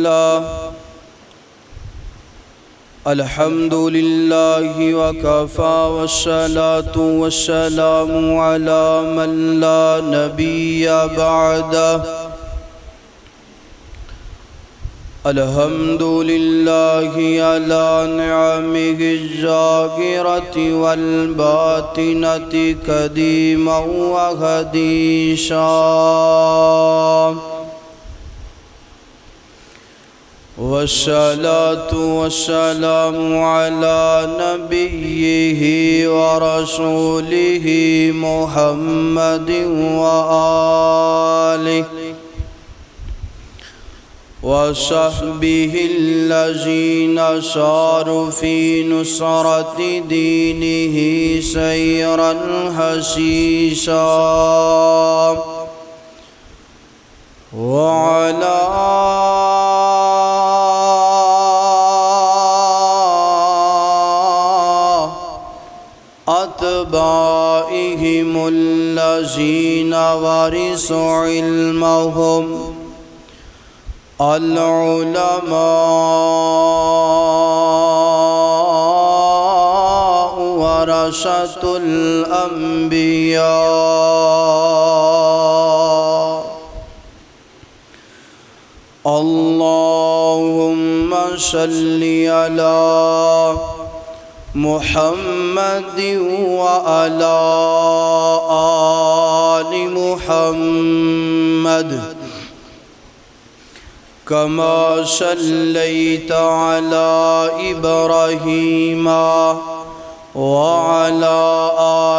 الله الحمد لله وكفى والصلاة والسلام على من لا نبي بعده الحمد لله على نعمه الظاهرة والباطنة قديما وحديثا والصلاة والسلام على نبيه ورسوله محمد وآله وصحبه الذين ساروا في نصرة دينه سيرا حثيثا وعلى أتباعهم الذين ورثوا علمهم العلماء ورثة الأنبياء اللهم صل على محمد وعلى آل محمد كما صليت على إبراهيم وعلى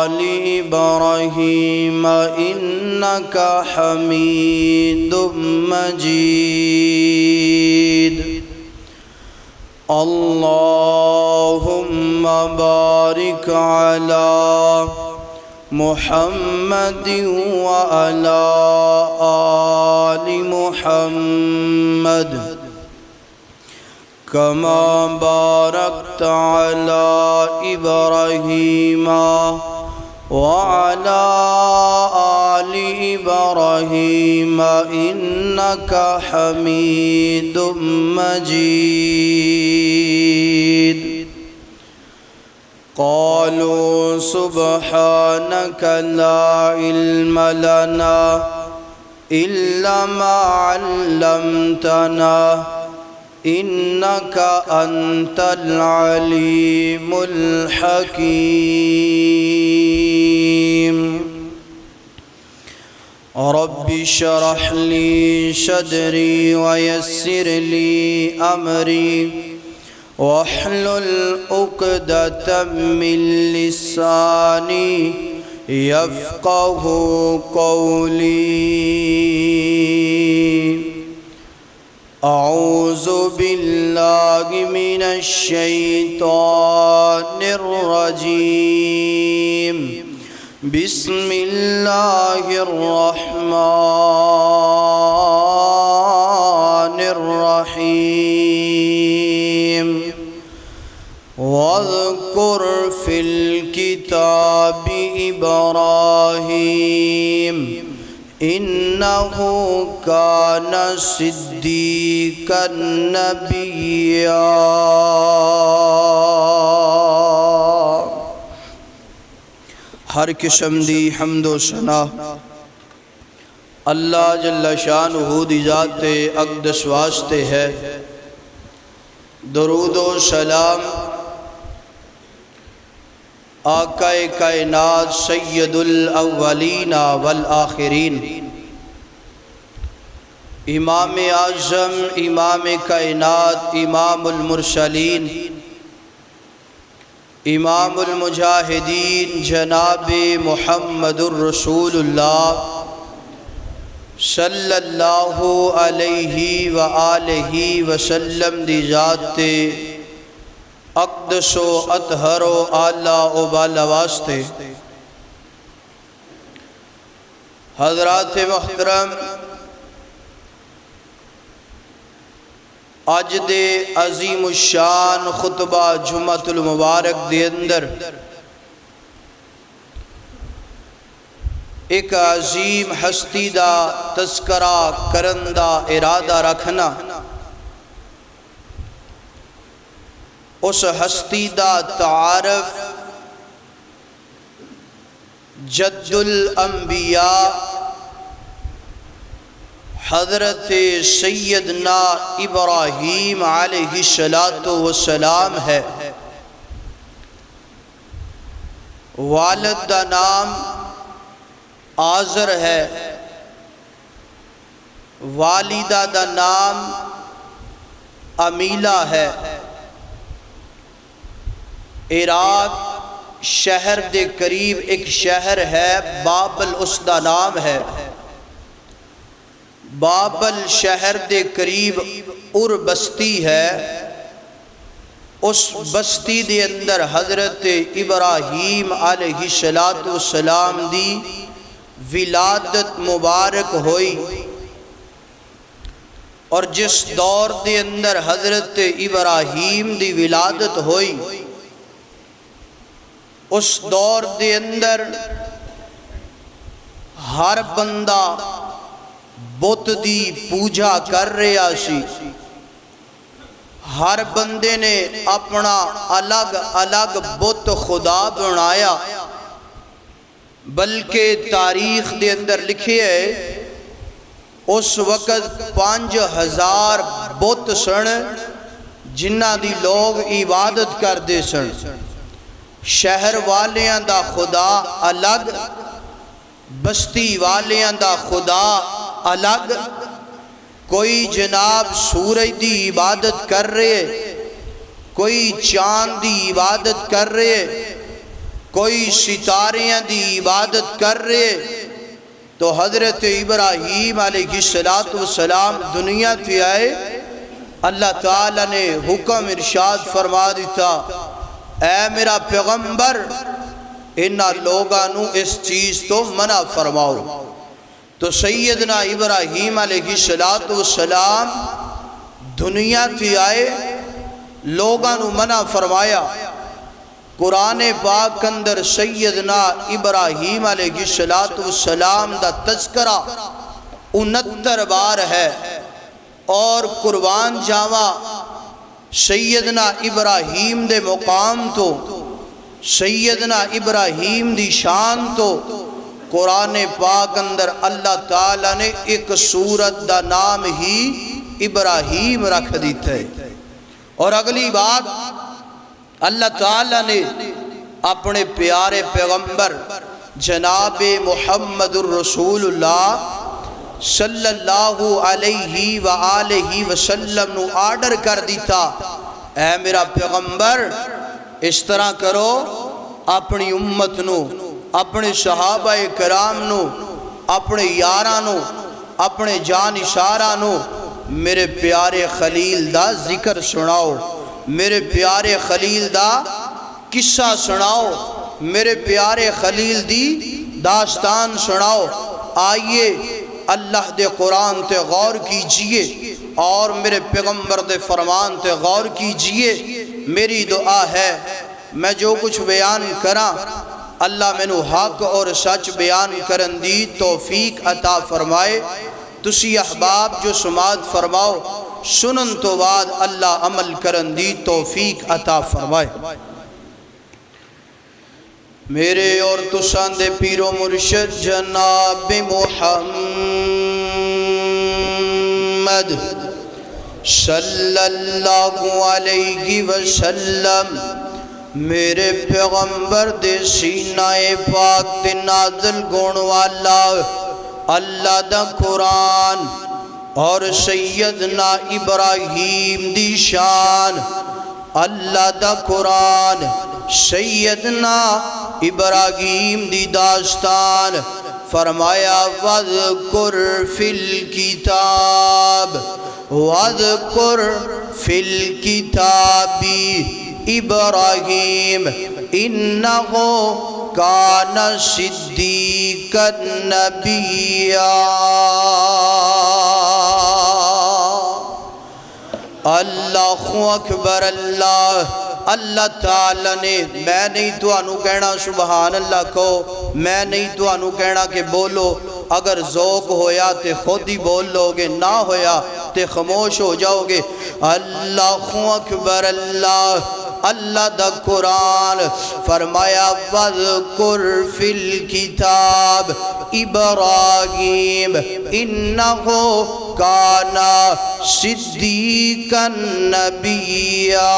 آل إبراهيم إنك حميد مجيد اللهم بارك على محمد وعلى آل محمد كما باركت على إبراهيم وعلى آل إبراهيم إنك حميد مجيد قالوا سبحانك لا علم لنا إلا ما علمتنا إنك أنت العليم الحكيم رب اشرح لي صدري ويسر لي أمري واحلل عقدة من لساني يفقه قولي أعوذ بالله من الشيطان الرجيم بسم الله الرحمن الرحيم واذكر في الكتاب إبراهيم إنه كان صديقا نبيا ہر قسم دی حمد و ثنا اللہ جل شانہ دی ذات اقدس واسطے ہے۔ درود و سلام آقا کائنات سید الاولین والآخرین امام اعظم امام کائنات امام المرسلین امام المجاہدین جناب محمد الرسول اللہ صلی اللہ علیہ وآلہ وسلم دی ذات اقدس و اطہر و اعلیٰ و بالا واسطے حضرات محترم، اج دے عظیم الشان خطبہ جمعۃ المبارک دے اندر ایک عظیم ہستی دا تذکرہ کرن دا ارادہ رکھنا اس ہستی دا تعارف جد الانبیاء حضرت سیدنا ابراہیم علیہ السلام ہے۔ والد دا نام آزر ہے، والدہ دا نام امیلہ ہے۔ عراق شہر دے قریب ایک شہر ہے بابل، اس دا نام ہے۔ بابل شہر دے قریب اور بستی ہے، اس بستی دے اندر حضرت ابراہیم علیہ السلام دی ولادت مبارک ہوئی، اور جس دور دے اندر حضرت ابراہیم دی ولادت ہوئی اس دور دے اندر ہر بندہ بت دی پوجا کر رہا سی۔ ہر بندے نے اپنا الگ الگ بت خدا بنایا، بلکہ تاریخ دے اندر لکھے ہے اس وقت 5000 بت سن جنہ دی لوگ عبادت کردے سن۔ شہر والیاں دا خدا الگ، بستی والیاں دا خدا الگ۔ کوئی جناب سورج دی عبادت کر رہے، کوئی چاند دی عبادت کر رہے، کوئی ستاریاں دی عبادت کر رہے۔ تو حضرت ابراہیم علیہ السلام دنیا تھی آئے، اللہ تعالیٰ نے حکم ارشاد فرما دیتا، اے میرا پیغمبر انہا لوگانو اس چیز تو منع فرماؤ۔ تو سیدنا ابراہیم علیہ السلام دنیا تھی آئے، لوگانو منع فرمایا۔ قرآن پاک اندر سیدنا ابراہیم علیہ السلام دا تذکرہ 69 بار ہے، اور قربان جاوا سیدنا ابراہیم دے مقام تو، سیدنا ابراہیم دی شان تو قرآن پاک اندر اللہ تعالیٰ نے ایک سورت دا نام ہی ابراہیم رکھ دیتا ہے۔ اور اگلی بات، اللہ تعالیٰ نے اپنے پیارے پیغمبر جناب محمد الرسول اللہ صلی اللہ علیہ وآلہ وسلم نو آرڈر کر دیتا، اے میرا پیغمبر اس طرح کرو، اپنی امت نو، اپنے صحابہ کرام نو، اپنے یاراں نو، اپنے جانشاراں نو میرے پیارے خلیل دا ذکر سناؤ، میرے پیارے خلیل دا قصہ سناؤ، میرے پیارے خلیل دی داستان سناؤ۔ آئیے اللہ دے قرآن تے غور کیجئے اور میرے پیغمبر دے فرمان تے غور کیجئے۔ میری دعا ہے میں جو کچھ بیان کراں اللہ مینوں حق اور سچ بیان کرن دی توفیق عطا فرمائے۔ تسی احباب جو سماعت فرماؤ، سنن تو بعد اللہ عمل کرن دی توفیق عطا فرمائے۔ میرے اور تساں دے پیر و مرشد جناب محمد صلی اللہ علیہ وسلم میرے پیغمبر دے سینہ پاک تے نازل گون والا اللہ دا قرآن اور سیدنا ابراہیم دی شان، اللہ دا قرآن سیدنا ابراہیم دی داستان فرمایا، وَاذْكُرْ فِي الْكِتَابِ وَاذْكُرْ فِي الْكِتَابِ ابراہیم انہو کان صدیقا نبیا۔ اللہ اکبر اللہ۔ اللہ تعالیٰ نے، میں نہیں تو انو کہنا سبحان اللہ کو، میں نہیں تو انو کہنا کہ بولو، اگر ذوق ہویا تے خود ہی بول لو گے، نہ ہویا تے خاموش ہو جاؤ گے۔ اللہ اکبر اللہ۔ اللہ دا قرآن فرمایا وَذْكُرْ فِي الْكِتَابِ ابراہیم انہو کانا صدیقا نبیّا۔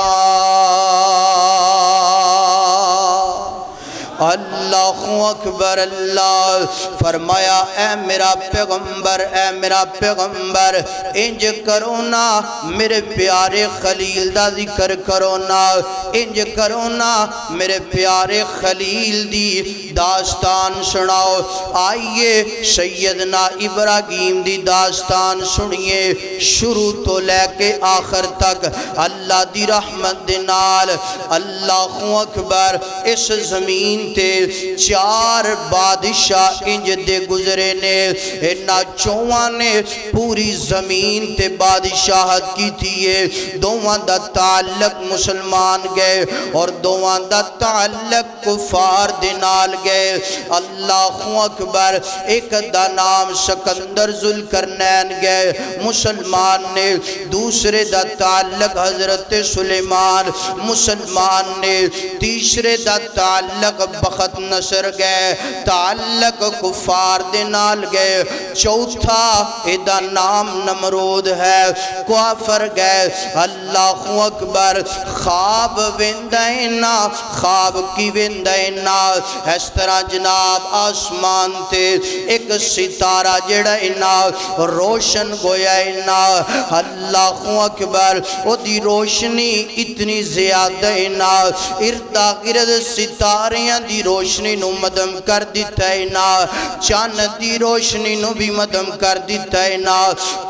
اللہ اکبر۔ اللہ فرمایا اے میرا پیغمبر، اے میرا پیغمبر، انج کرو نا میرے پیارے خلیل دا ذکر کرو نا، انج کرو نا میرے پیارے خلیل دی داستان سناؤ۔ آئیے سیدنا ابراہیم دی داستان سنیے شروع تو لے کے آخر تک اللہ دی رحمت دے نال۔ اللہ اکبر۔ اس زمین تے 4 بادشاہ انج دے گزرے نے، انہاں چوہاں نے پوری زمین تے بادشاہت کی تھیے۔ دوواں دا تعلق مسلمان گئے اور دوواں دا تعلق کفار دے نال گئے۔ اللہ اکبر۔ ایک دا نام سکندر ذوالقرنین گئے مسلمان نے، دوسرے دا تعلق حضرت سلیمان مسلمان نے، تیسرے دا تعلق بخت نصر گئے تعلق کفار دے نال گئے، چوتھا ایدہ نام نمرود ہے کافر گئے۔ اللہ اکبر۔ خواب ویندائنا، خواب کی ویندائنا، اس طرح جناب آسمان تے ایک ستارہ جڑائنا روشن گویائنا۔ اللہ اکبر۔ او دی روشنی اتنی زیادہ نا، اردا گرد ستاریاں دی روشنی نو مدم کر دیتا ہے نا، چاند دی روشنی نو بھی مدم کر دیتا ہے نا۔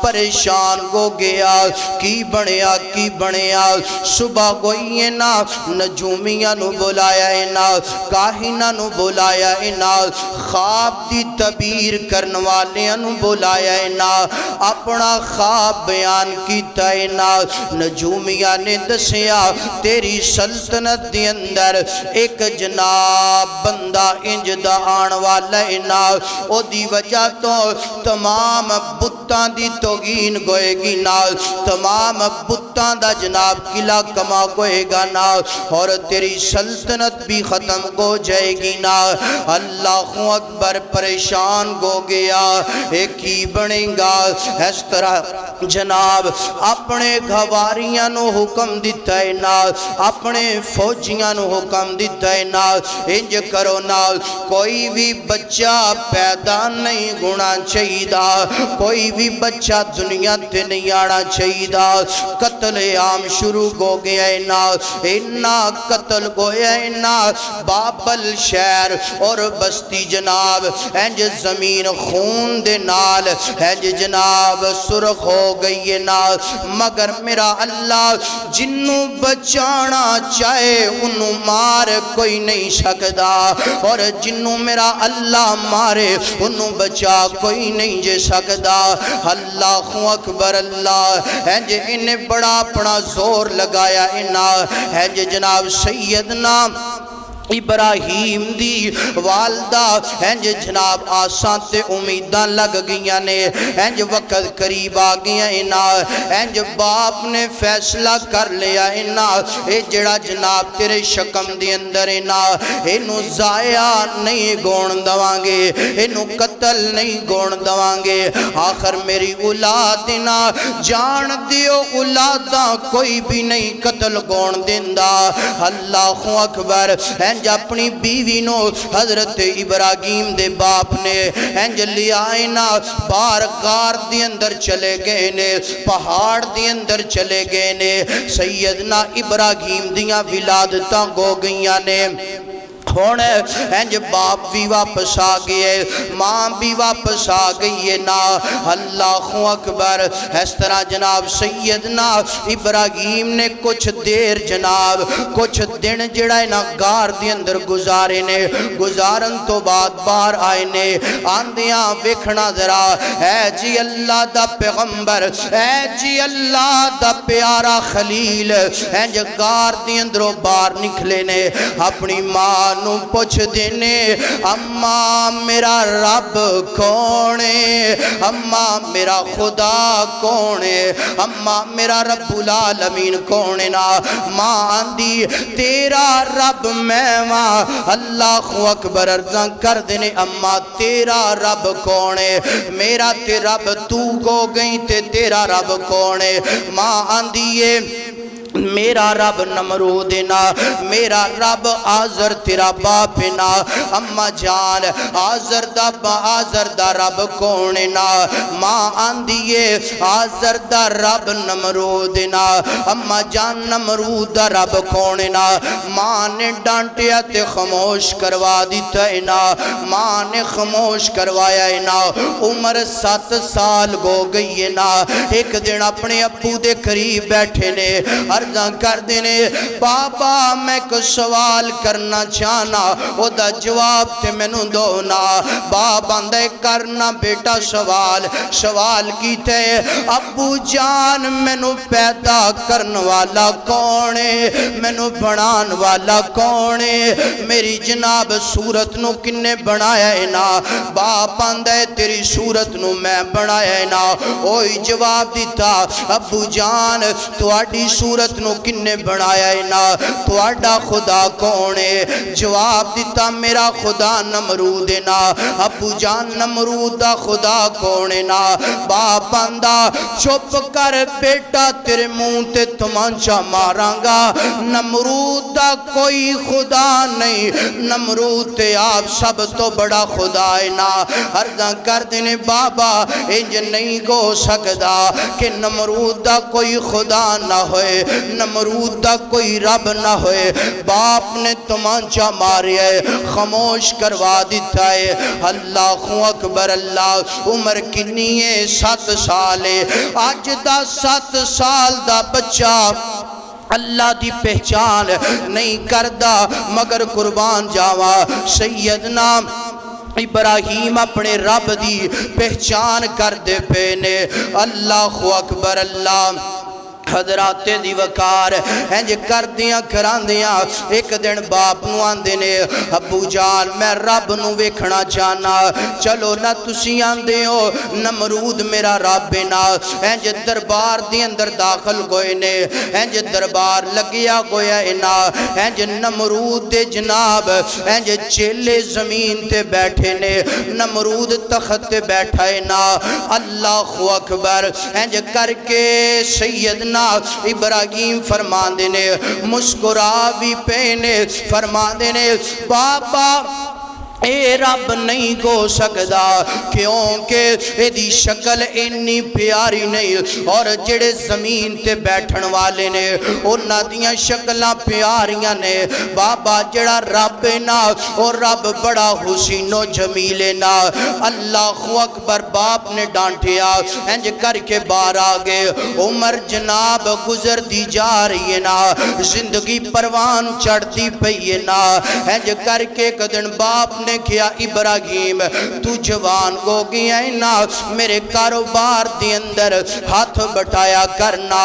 پریشان ہو گیا کی بنیا کی بنیا، صبح گوئی ہے نا، نجومیاں نو بلایا ہے نا، کاہنہ نو بلایا ہے نا، خواب دی تعبیر کرنوالیاں نو بلایا ہے نا، اپنا خواب بیان کیتا ہے نا۔ نجومیاں نے دسیا تیری سلطنت دی اندر ایک جناب بندہ انج دا آن والا ہے نا، او دی وجہ تو تمام بتاں دی توگین گوئے گی نا، تمام بتاں دا جناب قلعہ کما گوئے گا نا، اور تیری سلطنت بھی ختم ہو جائے گی نا۔ اللہ اکبر۔ پریشان ہو گیا ایک ہی بنے گا۔ اس طرح جناب اپنے گھواریاں نو حکم دیتا ہے نا، اپنے فوجیاں نو حکم دیتا ہے نا، انج کرو نا کوئی بھی بچہ پیدا نہیں گنا چاہیے، کوئی بھی بچہ دنیا تے نہیں آنا چاہیے۔ قتل عام شروع ہو گیا ہے نا، انہا قتل گویا ہے نا، بابل شہر اور بستی جناب انج زمین خون دے نال انج جناب سرخ ہو گئی ہے نا، مگر میرا اللہ جنوں بچانا چاہے انہوں مار کوئی نہیں سکدا، اور جنوں میرا اللہ مارے انہوں بچا کوئی نہیں جے سکدا۔ اللہ اکبر۔ اللہ انج انہیں بڑا اپنا زور لگایا انج جناب سیدنا ابراہیم دی والدہ انج جناب آسان تے امیداں لگ گئیاں نے، انج وقت قریب آ گیا اینا، انج باپ نے فیصلہ کر لیا اینا، اے جڑا جناب تیرے شکم دی اندر اینا، اینو ضائع نہیں گون دوانگے، اینو قتل نہیں گون دوانگے، آخر میری اولاد اینا جان دیو اولاداں کوئی بھی نہیں قتل گون دیندہ۔ اللہ اکبر۔ انج اپنی بیوی نو حضرت ابراہیم دے باپ نے انج لیا اینا بار غار دی اندر چلے گئے نے، پہاڑ دی اندر چلے گئے نے، سیدنا ابراہیم دیاں ولادتاں گو گئیاں نے، ہونے انج باپ بھی واپس آ گئے، ماں بھی واپس آ گئی ہے نا۔ اللہ اکبر۔ اس طرح جناب سیدنا ابراہیم نے کچھ دیر جناب کچھ دن جڑا نا غار دی اندر گزارے نے، گزارن تو بعد باہر آئے نے، آندیاں ویکھنا ذرا اے جی اللہ دا پیغمبر، اے جی اللہ دا پیارا خلیل انج غار دی اندروں باہر نکلے نے، اپنی ماں نو پوچھ دینے اما میرا رب کون ہے، اما میرا خدا کون ہے، اما میرا رب العالمین کون ہے نا۔ ماں آندی تیرا رب میں ماں، اللہ اکبر عرضاں کر دینے اما تیرا رب کون ہے، میرا تے رب تو گو گئی تے تیرا رب کون ہے۔ ماں آندی ہے میرا رب نمرود نا، میرا رب آزر تیرا باپ نا۔ اما جان آزر دا رب کون نا، ماں آندیے آزر دا رب نمرود نا۔ اما جان نمرود دا رب کون نا، ماں نے ڈانٹیا تے خاموش کروا دیتا ہے نا، ماں نے خاموش کروایا ہے نا۔ عمر 7 سال گو گئی ہے نا، ایک دن اپنے ابو دے قریب بیٹھے نے، عرضاں کر دینے بابا میں کو سوال کرنا چاہنا، او دا جواب تے میں نو دو نا۔ بابا دے کرنا بیٹا سوال کیتے ابو جان میں نو پیدا کرن والا کونے، میں نو بنان والا کونے، میری جناب صورت نو کنے بنایا ہے نا۔ بابا دے تیری صورت نو میں بنایا ہے نا۔ اوہی جواب دیتا ابو جان تواڈی صورت نو کنے بنایا ہے نا، تواڈا خدا کون ہے؟ جواب دیتا میرا خدا نمرود ہے نا۔ ابو جان نمرود دا خدا کون ہے نا؟ باپ آندا چپ کر بیٹا تیرے منہ تے تمانچا ماراں گا، نمرود دا کوئی خدا نہیں، نمرود تے آپ سب تو بڑا خدا ہے نا۔ عرضاں کر دینے بابا انج نہیں گو سکدا کہ نمرود دا کوئی خدا نہ ہوئے، نمرود دا کوئی رب نہ ہوئے۔ باپ نے تمانچا ماریا ہے، خاموش کروا دیتا ہے۔ اللہ اکبر اللہ۔ عمر کنی ہے 7 سال ہے، آج دا 7 سال دا بچہ اللہ دی پہچان نہیں کردہ، مگر قربان جاوا سیدنا ابراہیم اپنے رب دی پہچان کر دے پینے۔ اللہ اکبر اللہ۔ حضرات دی وقار انج کر دیاں کران دیاں ایک دن باپ نو آندے نے ابو جان میں رب نو ویکھنا چاہنا، چلو نہ تسی آندے ہو نمرود میرا رب نا۔ انج دربار دی اندر داخل گوئے نے، انج دربار لگیا گویا نا، انج نمرود دے جناب انج چیلے زمین تے بیٹھے نے، نمرود تخت تے بیٹھا ہے نا۔ اللہ اکبر۔ انج کر کے سیدنا ابراہیم فرمان دینے مسکرا بھی پینے، فرمان دینے بابا اے رب نہیں گو سکدا کیونکہ اے دی شکل انی پیاری نہیں، اور جڑے زمین تے بیٹھن والے نے انہاں دیاں شکلاں پیاریاں نے۔ بابا جڑا رب نا اور رب بڑا حسین و جمیل نا۔ اللہ اکبر۔ باپ نے ڈانٹیا انج کر کے باہر آگے، عمر جناب گزر دی جا رہی ہے نا، زندگی پروان چڑھتی پئی ہے نا۔ انج کر کے ایک دن باپ نے کیا ابراہیم تو جوان ہو گیا ہے نا، میرے کاروبار دی اندر ہاتھ بٹایا کرنا۔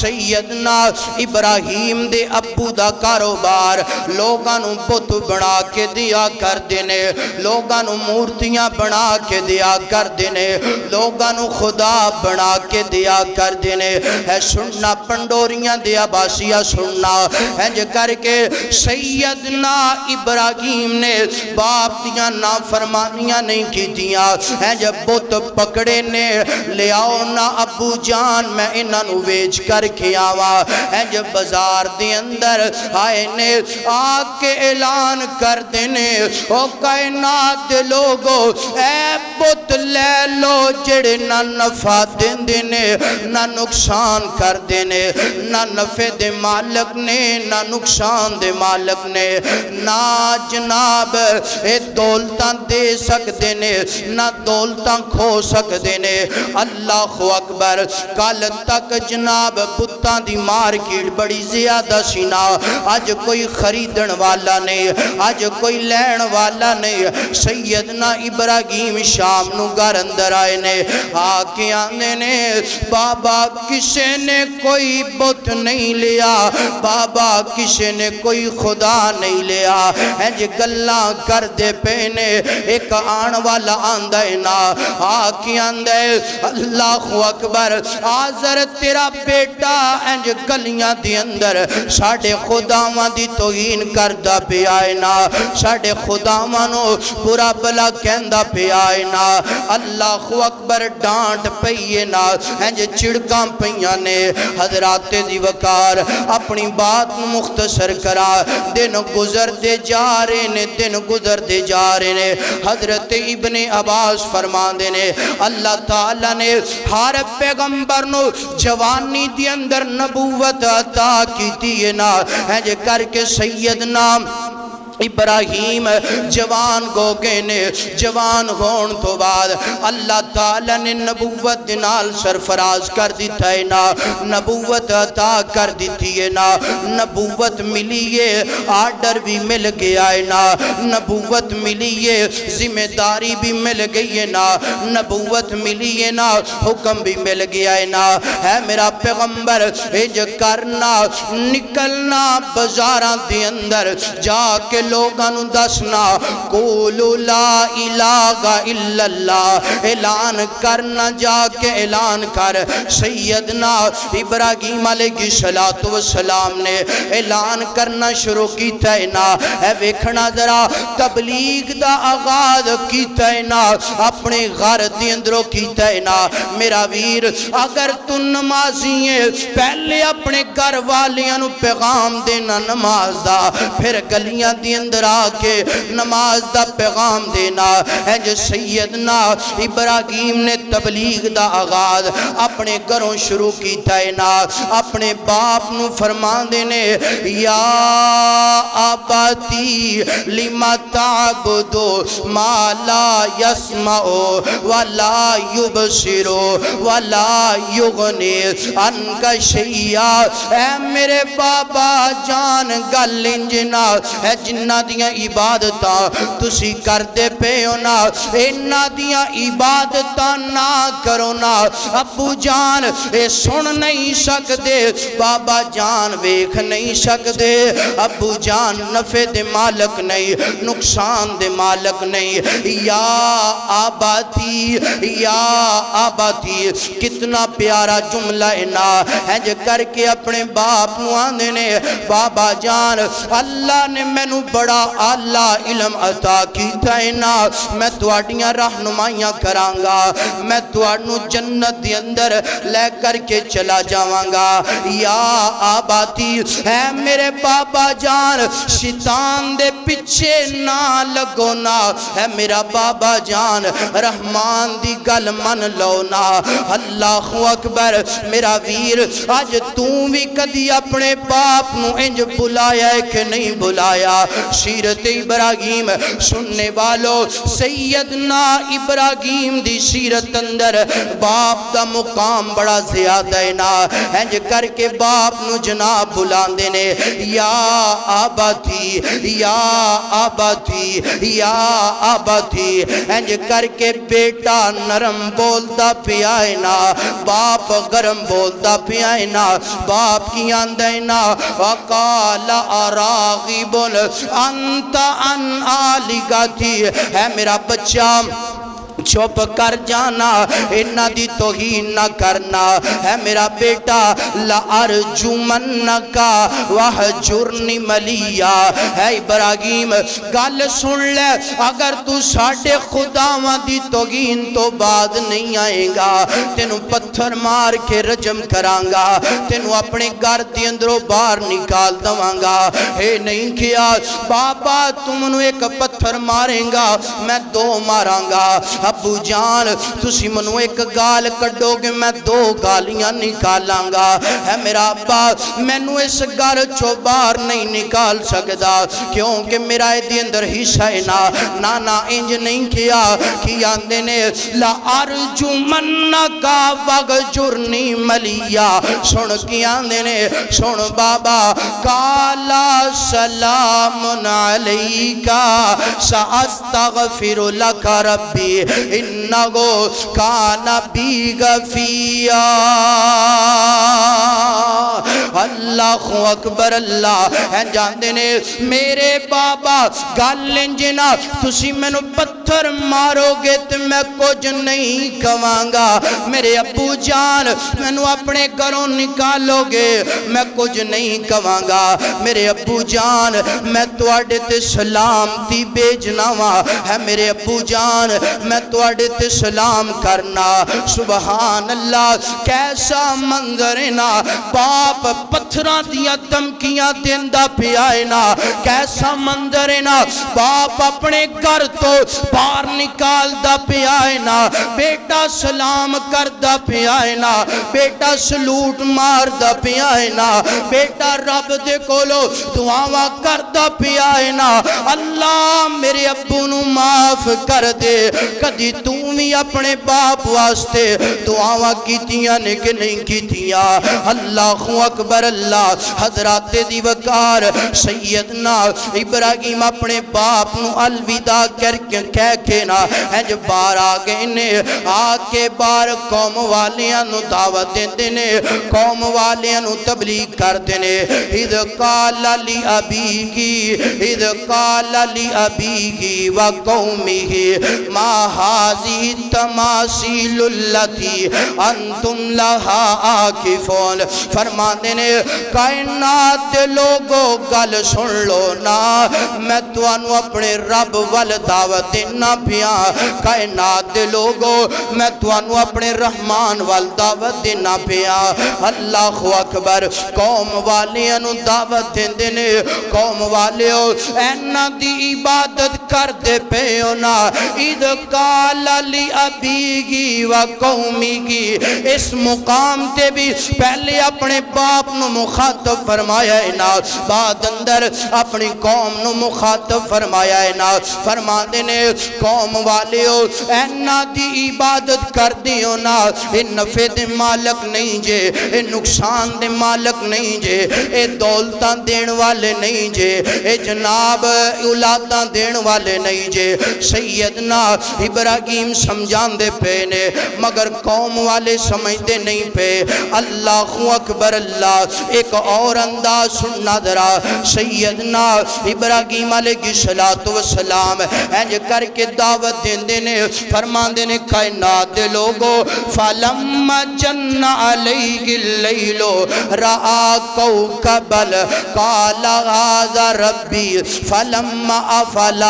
سیدنا ابراہیم دے ابو دا کاروبار لوگاں نو بت بنا کے دیا کر دینے، لوگاں نو مورتیاں بنا کے دیا کر دینے، لوگاں نو خدا بنا کے دیا کر دینے۔ ہے سننا پنڈوریاں دیا باسیا سننا۔ انج کر کے سیدنا ابراہیم نے باپ دیاں نافرمانیاں نہیں کی دیاں، ہیں جب بت پکڑے نے لے آؤ نا ابو جان میں انہاں نو ویچ کر کے آوا۔ ہیں جب بازار دی اندر آئے نے آکے اعلان کر دینے او کائنات دے لوگو اے بت لے لو جڑے نہ نفع دین دینے نہ نقصان کر دینے، نہ نفع دے مالک نے نہ نقصان دے مالک نے، نہ جناب اے دولتاں دے سکدے نے نہ دولتاں کھو سکدے نے اللہ اکبر کل تک جناب بتاں دی مارکیٹ بڑی زیادہ سی نا اج کوئی خریدن والا نہیں اج کوئی لین والا نہیں سیدنا ابراہیم شام نو گھر اندر آئے نے آکے آنے نے بابا کسے نے کوئی بت نہیں لیا بابا کسے نے کوئی خدا نہیں لیا انج گلاں کر دے پینے ایک آن والا آندے نا آکے آندے اللہ اکبر آزر تیرا بیٹا انج گلیاں دی اندر ساڑھے خداواں دی توہین کردہ پہ آئے نا ساڑھے خداواں نو برا بلا کہندہ پہ آئے نا اللہ اکبر ڈانٹ پئیے نا انج چڑکاں پئیاں نے حضرات دی وقار اپنی بات مختصر کرا دن گزر دے جا رہے نے دن گزر دے جا رہے نے حضرت ابن عباس فرمان دے نے اللہ تعالیٰ نے ہر پیغمبر نو جوانی دی اندر نبوت عطا کی دیئے نا ہے کر کے سیدنا ابراہیم جوان گو گئے نے جوان ہون تو بعد اللہ تعالیٰ نے نبوت دنال سرفراز کر دیتا ہے نا نبوت عطا کر دیتی ہے نا نبوت ملیے آرڈر بھی مل گیا ہے نا نبوت ملیے ذمہ داری بھی مل گئی ہے نا نبوت ملیے نا حکم بھی مل گیا ہے نا ہے میرا پیغمبر اج کرنا نکلنا بازاراں دے اندر جا کے لوگانو دسنا قولو لا الہ الا اللہ اعلان کرنا جا کے اعلان کر سیدنا ابراہیم علیہ السلام نے اعلان کرنا شروع کیتا ہے نا اے ویکھنا ذرا تبلیغ دا آغاز کیتا ہے نا اپنے گھر دی اندروں کیتا ہے نا میرا ویر اگر تو نمازی ہے پہلے اپنے گھر والیاں نو پیغام دینا نماز دا پھر گلیاں دی اندر آکے نماز دا پیغام دینا ہے جو سیدنا ابراہیم نے تبلیغ دا آغاز اپنے گھروں شروع کیتا ہے نا اپنے باپ نو فرمان دینے یا آباتی لما تعبدو ما لا یسمعو ولا یبصرو ولا یغنی انکا شیعہ اے میرے بابا جان گل انجنا ہے جنہ دیاں عبادتاں تسی کر دے پے ہونا انہ دیاں عبادتاں نہ کرو نا ابو جان اے سن نہیں سکدے بابا جان ویکھ نہیں سکدے ابو جان نفع دے مالک نہیں نقصان دے مالک نہیں یا آباتی کتنا پیارا جملہ نا ہے جو کر کے اپنے باپ نو آندے نے بابا جان اللہ نے مینو بڑا اعلیٰ علم عطا کیتا ہے نا میں تواڈیاں رہنمائیاں کرانگا میں تواڈنو جنت دی اندر لے کر کے چلا جاوانگا یا آباتی اے میرے بابا جان شیطان دے پچھے نہ لگو نا اے میرا بابا جان رحمان دی گل من لو نا اللہ اکبر میرا ویر آج توں بھی کدی اپنے باپ نو انج بلایا ہے کہ نہیں بلایا سیرت ابراہیم سننے والو سیدنا ابراہیم دی سیرت اندر باپ دا مقام بڑا زیادہ ہے نا انج کر کے باپ نو جناب بلان دینے یا آباتی یا آباتی یا آباتی انج کر کے بیٹا نرم بولتا پیائے نا باپ گرم بولتا پیائے نا باپ کی آندے نا وقال اراغب انت ان آلگتی ہے میرا بچہ چھپ کر جانا انہ دی توہین نہ کرنا ہے میرا بیٹا لَأَرْجُمَنَّكَ وَحْجُرْنِ مَلِيَّا ہے ابراہیم گل سن لے اگر تو ساڑھے خداواں دی توہین تو بعد نہیں آئے گا تینوں پتھر مار کے رجم کرانگا تینوں اپنے گھر دی اندروں باہر نکال دوانگا اے نہیں کیا بابا تم نے ایک پتھر ماریں گا میں دو مارانگا ابو جان تسی منو ایک گال کڈو گے میں دو گالیاں نکالاں گا ہے میرا ابا مینو اس گھر چو باہر نہیں نکال سکدا کیونکہ میرا دی اندر حصہ ہے نانا انج نہیں کیا کی آندے نے لا ارجو منکا وغجرنی ملیا سن کی آندے نے سن بابا کالا سلام علیکا ساستغفر لک ربی انہو کان بی غفیا اللہ اکبر اللہ ہے جاندے نے میرے بابا گل انجنا تسی میں نو پتھر مارو گے تو میں کچھ نہیں کمانگا میرے ابو جان میں نو اپنے گھروں نکالو گے میں کچھ نہیں کمانگا میرے ابو جان میں توڑے تے سلامتی بیجنا وا ہے میرے ابو جان میں توڑے تے سلام کرنا سبحان اللہ کیسا منظر نا باپ پتھراں دیا دھمکیاں دیندہ پیائے نا کیسا منظر نا باپ اپنے گھر تو باہر نکال دا پیائے نا بیٹا سلام کر دا پیائے نا بیٹا سلوٹ مار دا پیائے نا بیٹا رب دے کولو دعاواں کر دا پیائے نا اللہ میرے ابو نو معاف کر دے کدی تُومی اپنے باپ واسطے دعاواں کیتیاں نے کہ نہیں کیتیاں اللہ اکبر اللہ حضرات دی وقار سیدنا ابراہیم اپنے باپ نو الوداع کر کے کہہ کے نا انج بار آگئے نے آکے بار قوم والیاں نو دعوت دیندے نے قوم والیاں نو تبلیغ کر دینے اذ قال لی ابیگی اذ قال لی ابیگی و قومی ما حاضی تماثیل اللتی انتم لہا آکفون فرما دینے کائنات دے لوگو گل سن لو نا میں توانو اپنے رب وال دعوت دینا پیا کائنات دے لوگو میں توانو اپنے رحمان وال دعوت دینا پیا اللہ اکبر قوم والیاں نو دعوت دیندے نے قوم والیو اینا دی عبادت کر دے پیو نا اذ قال لی ابیگی و قومی کی اس مقام تے بھی پہلے اپنے باپ نو مخاطب فرمایا ہے نا بعد اندر اپنی قوم نو مخاطب فرمایا ہے نا فرما دینے قوم والیو اینا دی عبادت کر دیو نا اے نفع دے مالک نہیں جے اے نقصان دے مالک نہیں جے اے دولتاں دین والے نہیں جے اے جناب اولاداں دین والے نہیں جے سیدنا ابراہیم سمجھان دے پے نے مگر قوم والے سمجھتے نہیں پے اللہ اکبر اللہ ایک اور انداز سننا درا سیدنا ابراہیم علیہ السلام انج کر کے دعوت دیندے نے فرمان دینے کائنات دے لوگو فَلَمَّا جَنَّ عَلَيْهِ اللَّيْلُ رَآ كَوْكَبًا قَالَ هَذَا رَبِّي فَلَمَّا أَفَلَ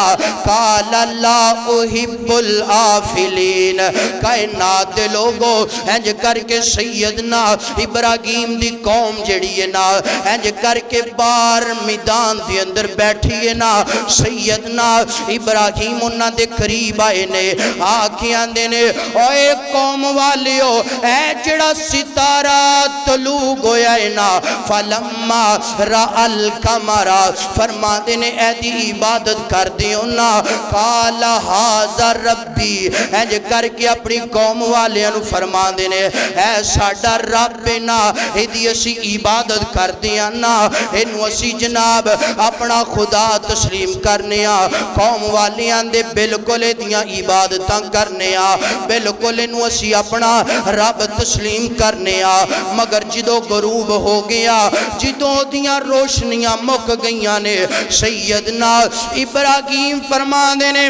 قَالَ لَا أُحِبُّ الْآفِلِينَ کائنات دے لوگو انج کر کے سیدنا ابراہیم دی قوم جڑی ہے نا انج کر کے بار میدان دی اندر بیٹھی ہے نا سیدنا ابراہیم انہاں دے قریب آئے نے آکے آندے نے اوے قوم والیو اے جڑا ستارہ طلوع گویا ہے نا فلما رأل کمرا فرما دے نے اے دی عبادت کر دیو نا قال ھذا ربی انج کر کے اپنی قوم والیاں نو فرما دے نے اے ساڈا رب نا ایدی اسی عبادت کر دیا نا انو اسی جناب اپنا خدا تسلیم کرنیا قوم والیاں دے بلکل دیاں عبادتاں کرنیا بلکل انو اسی اپنا رب تسلیم کرنیا مگر جدو غروب ہو گیا جدو دیاں روشنیاں مک گئیاں نے سیدنا ابراہیم فرما دینے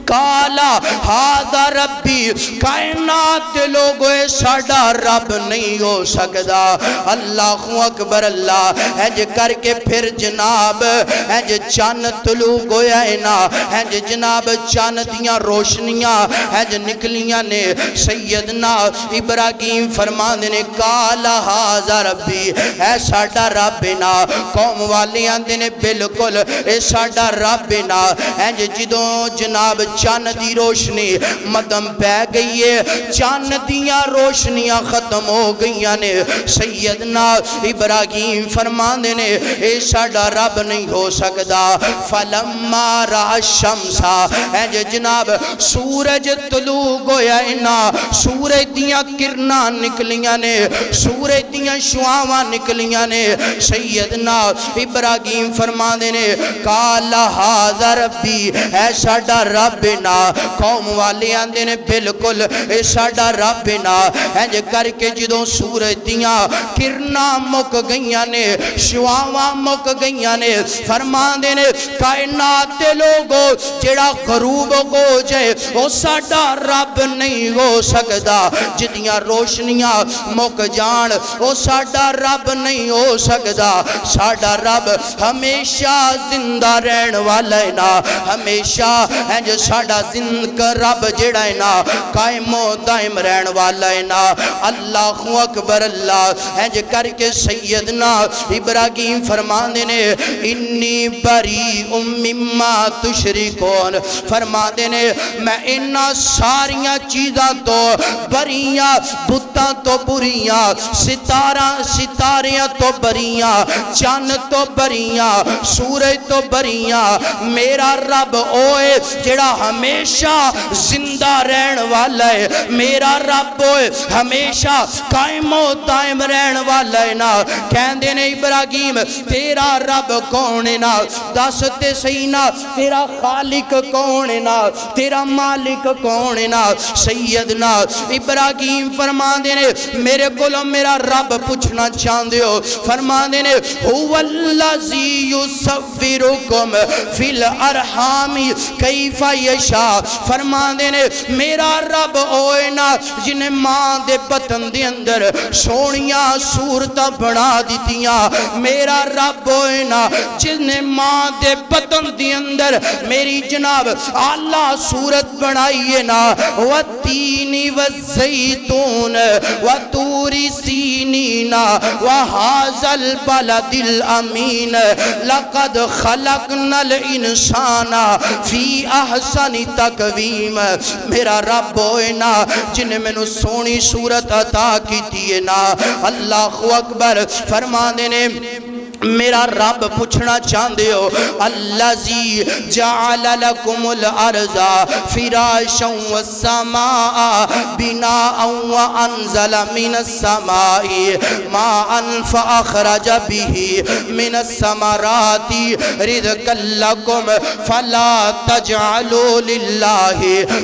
کالا ہادہ ربی کائنات لوگو ساڑا رب نہیں ہو سکدا اللہ اکبر اللہ انج کر کے پھر جناب انج چان طلوع گویا ہے نا انج جناب چان دیاں روشنیاں انج نکلیاں نے سیدنا ابراہیم فرمان نے کالا ہادہ ربی اے ساڑا رب نا قوم والیاں دینے بلکل اے ساڑا رب نا انج جدوں جناب چان دی روشنی مدم پہ گئی ہے چان دیاں روشنیاں ختم ہو گئیاں نے سیدنا ابراہیم فرماندے نے اے ساڈا رب نہیں ہو سکدا فلما را الشمسا اے جناب سورج طلوع ہویا نا سورج دیاں کرناں نکلیاں نے سورج دیاں شعاواں نکلیاں نے سیدنا ابراہیم فرماندے نے کالا ھذا ربی اے ساڈا رب نا قوم والے آندے نے بالکل اے ساڈا رب نا انج کر کے جدوں سورج دیاں کرناں مک گئیاں نے شعاواں مک گئیاں نے فرماندے نے کائنات دے لوگو جڑا غروب ہو جائے او ساڈا رب نہیں ہو سکدا جدیاں روشنیاں مک جان او ساڈا رب نہیں ہو سکدا ساڈا رب ہمیشہ زندہ رہن والا ہے نا ہمیشہ انج ساڈا زندہ رب جڑا ہے نا قائم و دائم رہن والا ہے نا اللہ اکبر اللہ انج کر کے سیدنا ابراہیم فرماندے نے انی بری مما تشرکون فرماندے نے میں انہاں ساریاں چیزاں تو بریاں بتاں تو بریاں ستاریاں تو بریاں چاند تو بریاں سورج تو بریاں میرا رب اوے جڑا ہمیشہ زندہ رہن والا ہے میرا رب اوے ہمیشہ قائم و دائم رہن والا ہے نا کہندے نے ابراہیم تیرا رب کون ہے نا دس تے صحیح نا تیرا خالق کون ہے نا تیرا مالک کون ہے نا سیدنا ابراہیم فرماندے نے میرے کولوں میرا رب پوچھنا چاہندے ہو فرماندے نے هو الذی یصورکم فی الارحام کیف یشاء فرماندے نے میرا رب ہوئے نا جنہیں ماں دے بطن دے اندر سونیاں صورتاں بنا دیتیاں میرا رب ہوئے نا جنہیں ماں دے بطن دے اندر میری جناب اعلیٰ صورت بنائیے نا والتین والزیتون وطور سینین وہذا البلد الامین لقد خلقنا الانسان فی احسن تقویم میرا رب ہوئے نا جنہیں میں نے سونی صورت عطا کی تیئے نا اللہ اکبر فرمانے نے میرا رب پوچھنا چاہندے ہو الذی جعل لکم الارض فراشا والسماء بناء وانزل من السماء ماء فاخرج به من الثمرات رزقا لکم فلا تجعلوا للہ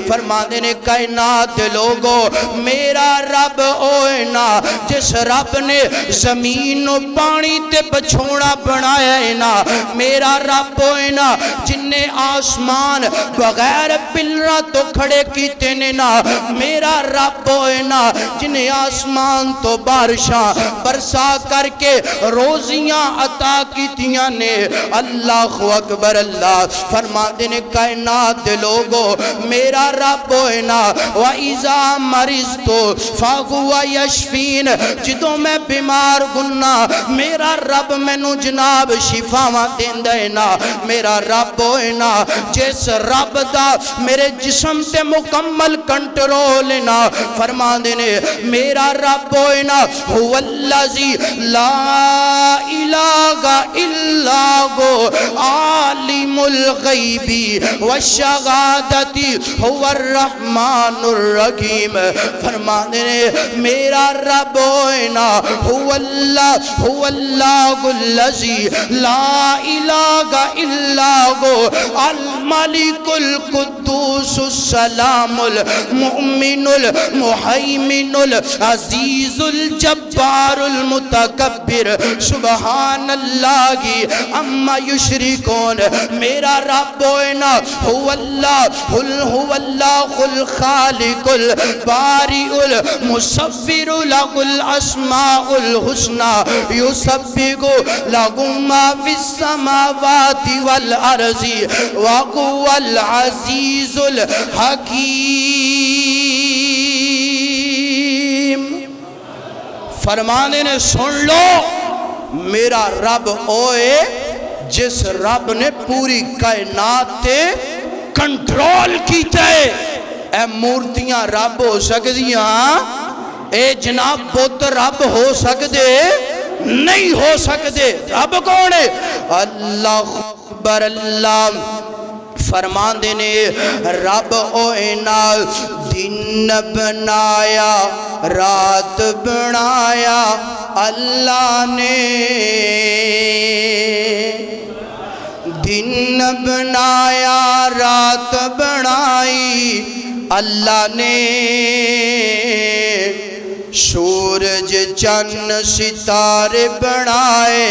فرماندے نے کائنات لوگو میرا رب ہوئے نا جس رب نے زمین و پانی تے بچھوڑا بنایا ہے نا میرا رب ہوئے نا جن نے آسمان بغیر پلرہ تو کھڑے کیتے نے نا میرا رب ہوئے نا جن نے آسمان تو بارشاں برسا کر کے روزیاں عطا کیتیاں نے اللہ اکبر اللہ فرماندے نے کائنات دے لوگو میرا رب ہوئے نا وَإِذَا مَرِضْتُ فَهُوَ يَشْفِينَ جدوں میں بیمار گننا میرا رب میں نو جناب شفاواں دیندے نا میرا رب ہوئے نا جس رب دا میرے جسم تے مکمل کنٹرول نا فرما دینے میرا رب ہوئے نا هو الذی لا الہ الا ہو عالم الغیبی والشہادتی هو الرحمن الرحیم فرما دینے میرا رب ہوئے نا هو اللہ الذی لا الہ الا ہو الملک القدوس السلام المؤمن المحیمن العزیز الجبار المتکبر سبحان اللہ اما یشرکون میرا رب ہوئے نا هو اللہ الخالق الباری المصور له الاسماء الحسنى یسبح له ما في السماوات والارض وهو العزیز الحکیم فرمانے نے سن لو میرا رب ہوئے جس رب نے پوری کائنات تے کنٹرول کیتا ہے اے مورتیاں رب ہو سکدیاں اے جناب بت رب ہو سکدے نہیں ہو سکدے رب کون ہے اللہ اکبر اللہ فرمان دینے رب اوئنا دن بنایا رات بنایا اللہ نے دن بنایا رات بنائی اللہ نے سورج چند ستارے بنائے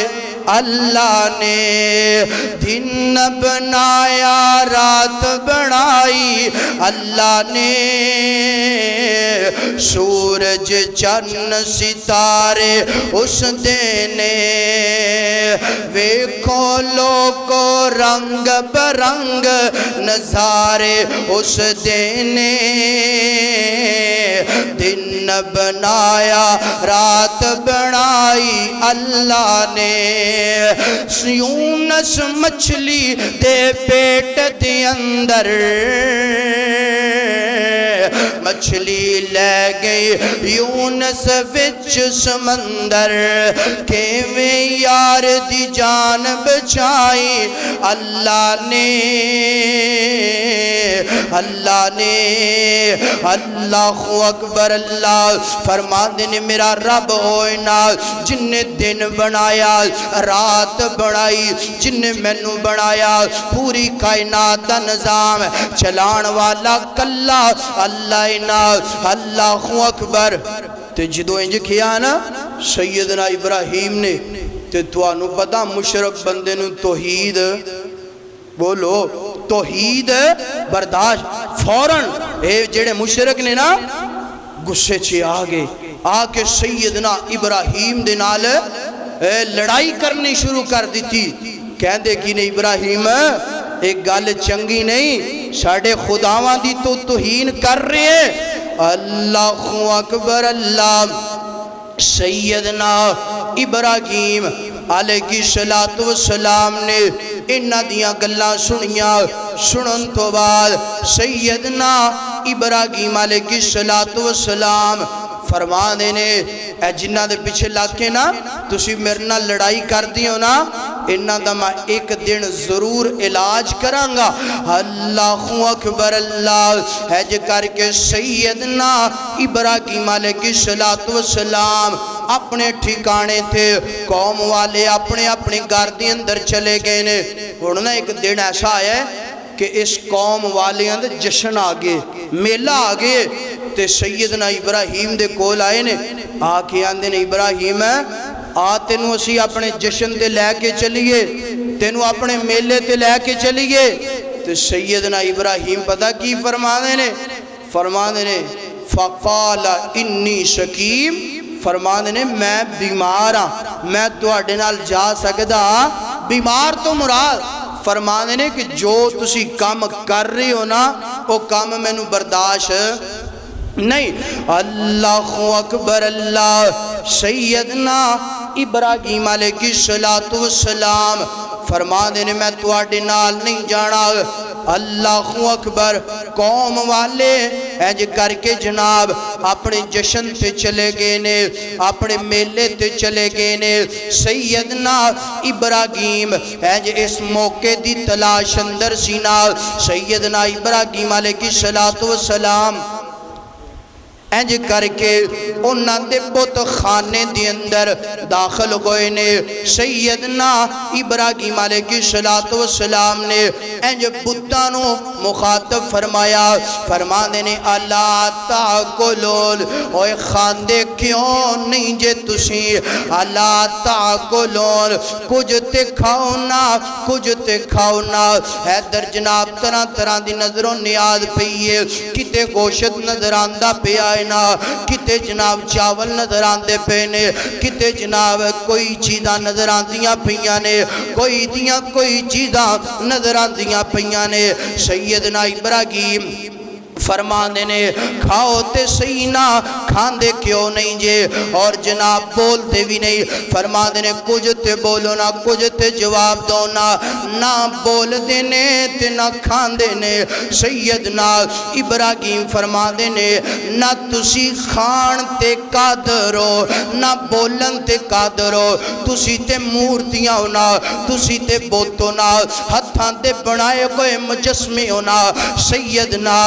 اللہ نے دن بنایا رات بنائی اللہ نے سورج چند ستارے اس دینے ویکھو لوگو رنگ برنگ نظارے اس دینے دن بنایا رات بنائی اللہ نے یونس مچھلی دے پیٹ دے اندر مچھلی لے گئی یونس وچ سمندر کیویں یار دی جان بچائی اللہ نے اللہ اکبر اللہ فرما دینے میرا رب ہوئے نا جن نے دن بنایا رات بنائی جن نے مینوں بنایا پوری کائنات دا نظام چلان والا کلا اللہ نا اللہ اکبر تے جدو انج کیا نا سیدنا ابراہیم نے تے توانو پتا مشرک بندے نو توحید بولو توحید برداشت فوراً اے جڑے مشرک نے نا گسے چھے آگے آکے سیدنا ابراہیم دے نال لڑائی کرنی شروع کر دیتی کہندے کی نہیں ابراہیم ایک گال چنگی نہیں ساڑھے خداواں دی تو توہین کر رہے ہیں اللہ اکبر اللہ سیدنا ابراہیم علیہ السلام نے انہاں دیاں گلاں سنیاں سنن تو بعد سیدنا ابراہیم علیہ السلام فرما دینے اے جنہ دے پیچھے لاکے نا تسی میرے نہ لڑائی کر دیو نا انہاں دا میں ایک دن ضرور علاج کرانگا اللہ اکبر اللہ ہے جے کر کے سیدنا ابراہیم علیہ السلام اپنے ٹھکانے تھے قوم والے اپنے اپنے گھر دے اندر چلے گئے نے انہوں ایک دن ایسا آیا ہے کہ اس قوم والے اندر جشن آگے میلہ آگے تے سیدنا ابراہیم دے کول آئے نے آکے آندے نے ابراہیم آ تینو اسی اپنے جشن تے لے کے چلیے تینو اپنے میلے تے لے کے چلیے تے سیدنا ابراہیم پتہ کی فرما دینے فقال انی شکیم فرما دینے میں بیمار ہاں میں تواڈے نال جا سکدا بیمار تو مراد فرما دینے کہ جو تسی کام کر رہی ہو نا وہ کام میں نو برداشت نہیں اللہ اکبر اللہ سیدنا ابراہیم علیہ السلام فرما دینے میں تواڈے نال نہیں جانا اللہ اکبر قوم والے اینج کر کے جناب اپنے جشن تے چلے گئے نے اپنے میلے تے چلے گئے نے سیدنا ابراہیم اینج اس موقع دی تلاش اندر سینا سیدنا ابراہیم علیہ السلام اینج کر کے انہاں دے بت خانے دے اندر داخل ہوئے نے سیدنا ابراہیم علیہ السلام نے اینج بتانو مخاطب فرمایا فرما دینے اللہ تاکلون اوے خاندے کیوں نہیں جے تسی اللہ تاکلون کچھ تے کھاؤنا حیدر جناب طرح طرح دی نظروں نیاز پئیے کتے گوشت نظر آندہ پہ آئے نا کتے جناب چاول نظر آندے پینے کتے جناب کوئی چیزاں نظر آندیاں پیاں نے کوئی چیزاں نظر آندیاں پیاں نے سیدنا ابراہیم فرما دینے کھاؤ تے صحیح نہ کھاندے کیوں نہیں جے اور جناب بول دے بھی نہیں فرما دینے کچھ تے بولو نہ کچھ تے جواب دو نہ بول دینے تے نہ کھان دینے سیدنا ابراہیم فرما دینے نہ تسی کھان تے قادرو نہ بولن تے قادرو تسی تے مورتیاں ہونا تسی تے بوتو نہ ہتھاں تے بنائے کوئی مجسمے ہونا سیدنا